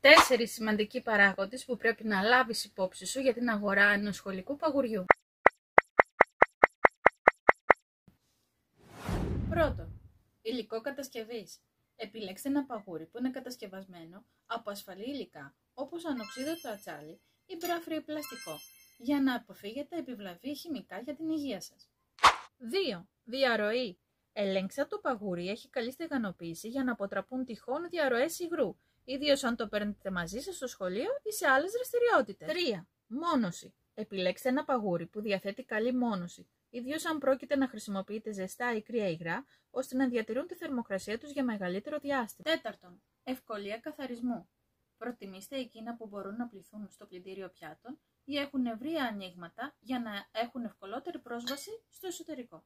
4 σημαντικοί παράγοντες που πρέπει να λάβεις υπόψη σου για την αγορά ενός σχολικού παγουριού. Πρώτον, υλικό κατασκευής. Επιλέξτε ένα παγούρι που είναι κατασκευασμένο από ασφαλή υλικά, όπως ανοξίδωτο ατσάλι ή μπράφριο πλαστικό, για να αποφύγετε επιβλαβή χημικά για την υγεία σας. 2. Διαρροή. Ελέγξτε το παγούρι έχει καλή στεγανοποίηση για να αποτραπούν τυχόν διαρροές υγρού, ιδίως αν το παίρνετε μαζί σας στο σχολείο ή σε άλλες δραστηριότητες. 3. Μόνωση. Επιλέξτε ένα παγούρι που διαθέτει καλή μόνωση, ιδίως αν πρόκειται να χρησιμοποιείτε ζεστά ή κρύα υγρά, ώστε να διατηρούν τη θερμοκρασία τους για μεγαλύτερο διάστημα. 4. Ευκολία καθαρισμού. Προτιμήστε εκείνα που μπορούν να πληθούν στο πλυντήριο πιάτων ή έχουν ευρεία ανοίγματα για να έχουν ευκολότερη πρόσβαση στο εσωτερικό.